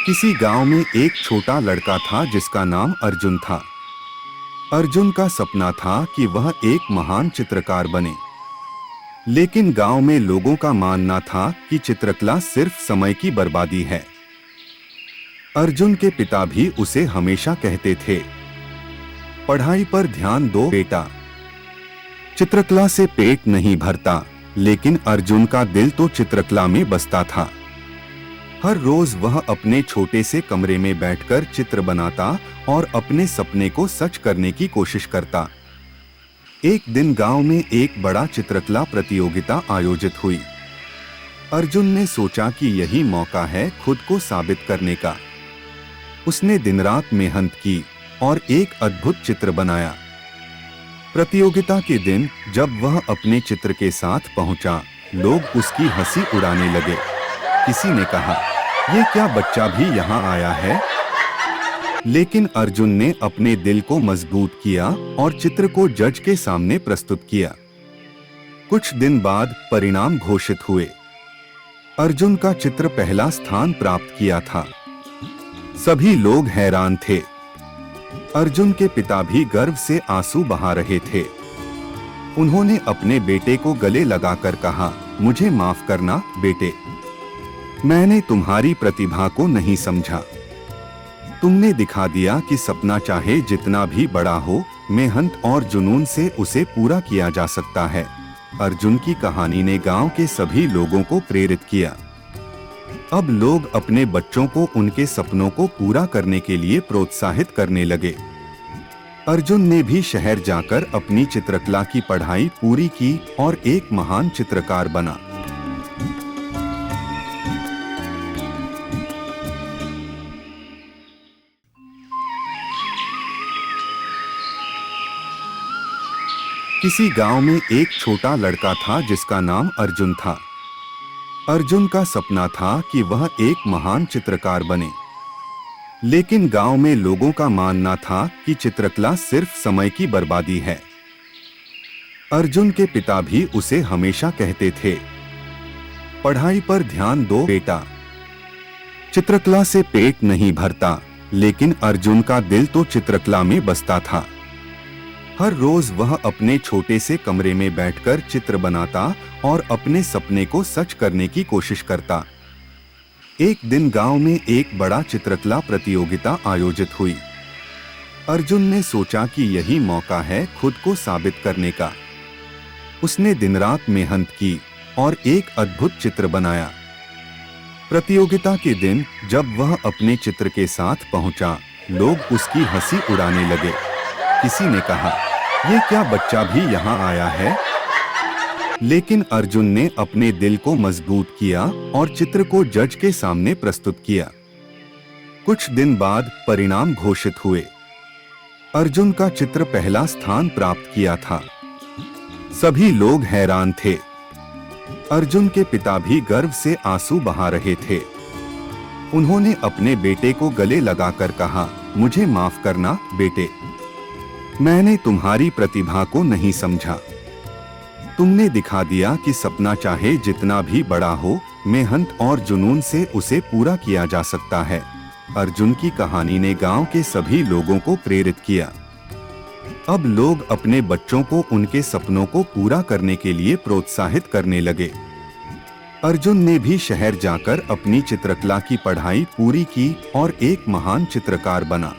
किसी गांव में एक छोटा लड़का था जिसका नाम अर्जुन था। अर्जुन का सपना था कि वह एक महान चित्रकार बने, लेकिन गांव में लोगों का मानना था कि चित्रकला सिर्फ समय की बर्बादी है। अर्जुन के पिता भी उसे हमेशा कहते थे, पढ़ाई पर ध्यान दो बेटा, चित्रकला से पेट नहीं भरता। लेकिन अर्जुन का दिल तो चित्रकला में बसता था। हर रोज वह अपने छोटे से कमरे में बैठकर चित्र बनाता और अपने सपने को सच करने की कोशिश करता। एक दिन गांव में एक बड़ा चित्रकला प्रतियोगिता आयोजित हुई। अर्जुन ने सोचा कि यही मौका है खुद को साबित करने का। उसने दिन रात मेहनत की और एक अद्भुत चित्र बनाया। प्रतियोगिता के दिन जब वह अपने चित्र के साथ पहुंचा, लोग उसकी हंसी उड़ाने लगे। किसी ने कहा, ये क्या बच्चा भी यहाँ आया है? लेकिन अर्जुन ने अपने दिल को मजबूत किया और चित्र को जज के सामने प्रस्तुत किया। कुछ दिन बाद परिणाम घोषित हुए। अर्जुन का चित्र पहला स्थान प्राप्त किया था। सभी लोग हैरान थे। अर्जुन के पिता भी गर्व से आंसू बहा रहे थे। उन्होंने अपने बेटे को गले लगाकर कहा, मुझे माफ करना बेटे, मैंने तुम्हारी प्रतिभा को नहीं समझा। तुमने दिखा दिया कि सपना चाहे जितना भी बड़ा हो, मेहनत और जुनून से उसे पूरा किया जा सकता है। अर्जुन की कहानी ने गांव के सभी लोगों को प्रेरित किया। अब लोग अपने बच्चों को उनके सपनों को पूरा करने के लिए प्रोत्साहित करने लगे। अर्जुन ने भी शहर जाकर अपनी चित्रकला की पढ़ाई पूरी की और एक महान चित्रकार बना। किसी गांव में एक छोटा लड़का था जिसका नाम अर्जुन था। अर्जुन का सपना था कि वह एक महान चित्रकार बने, लेकिन गांव में लोगों का मानना था कि चित्रकला सिर्फ समय की बर्बादी है। अर्जुन के पिता भी उसे हमेशा कहते थे, पढ़ाई पर ध्यान दो बेटा, चित्रकला से पेट नहीं भरता। लेकिन अर्जुन का दिल तो चित्रकला में बसता था। हर रोज वह अपने छोटे से कमरे में बैठकर चित्र बनाता और अपने सपने को सच करने की कोशिश करता। एक दिन गांव में एक बड़ा चित्रकला प्रतियोगिता आयोजित हुई। अर्जुन ने सोचा कि यही मौका है खुद को साबित करने का। उसने दिन रात मेहनत की और एक अद्भुत चित्र बनाया। प्रतियोगिता के दिन जब वह अपने चित्र के साथ पहुंचा, लोग उसकी हंसी उड़ाने लगे। किसी ने कहा, ये क्या बच्चा भी यहाँ आया है? लेकिन अर्जुन ने अपने दिल को मजबूत किया और चित्र को जज के सामने प्रस्तुत किया। कुछ दिन बाद परिणाम घोषित हुए। अर्जुन का चित्र पहला स्थान प्राप्त किया था। सभी लोग हैरान थे। अर्जुन के पिता भी गर्व से आंसू बहा रहे थे। उन्होंने अपने बेटे को गले लगाकर कहा, मुझे माफ करना बेटे, मैंने तुम्हारी प्रतिभा को नहीं समझा। तुमने दिखा दिया कि सपना चाहे जितना भी बड़ा हो, मेहनत और जुनून से उसे पूरा किया जा सकता है। अर्जुन की कहानी ने गांव के सभी लोगों को प्रेरित किया। अब लोग अपने बच्चों को उनके सपनों को पूरा करने के लिए प्रोत्साहित करने लगे। अर्जुन ने भी शहर जाकर अपनी चित्रकला की पढ़ाई पूरी की और एक महान चित्रकार बना।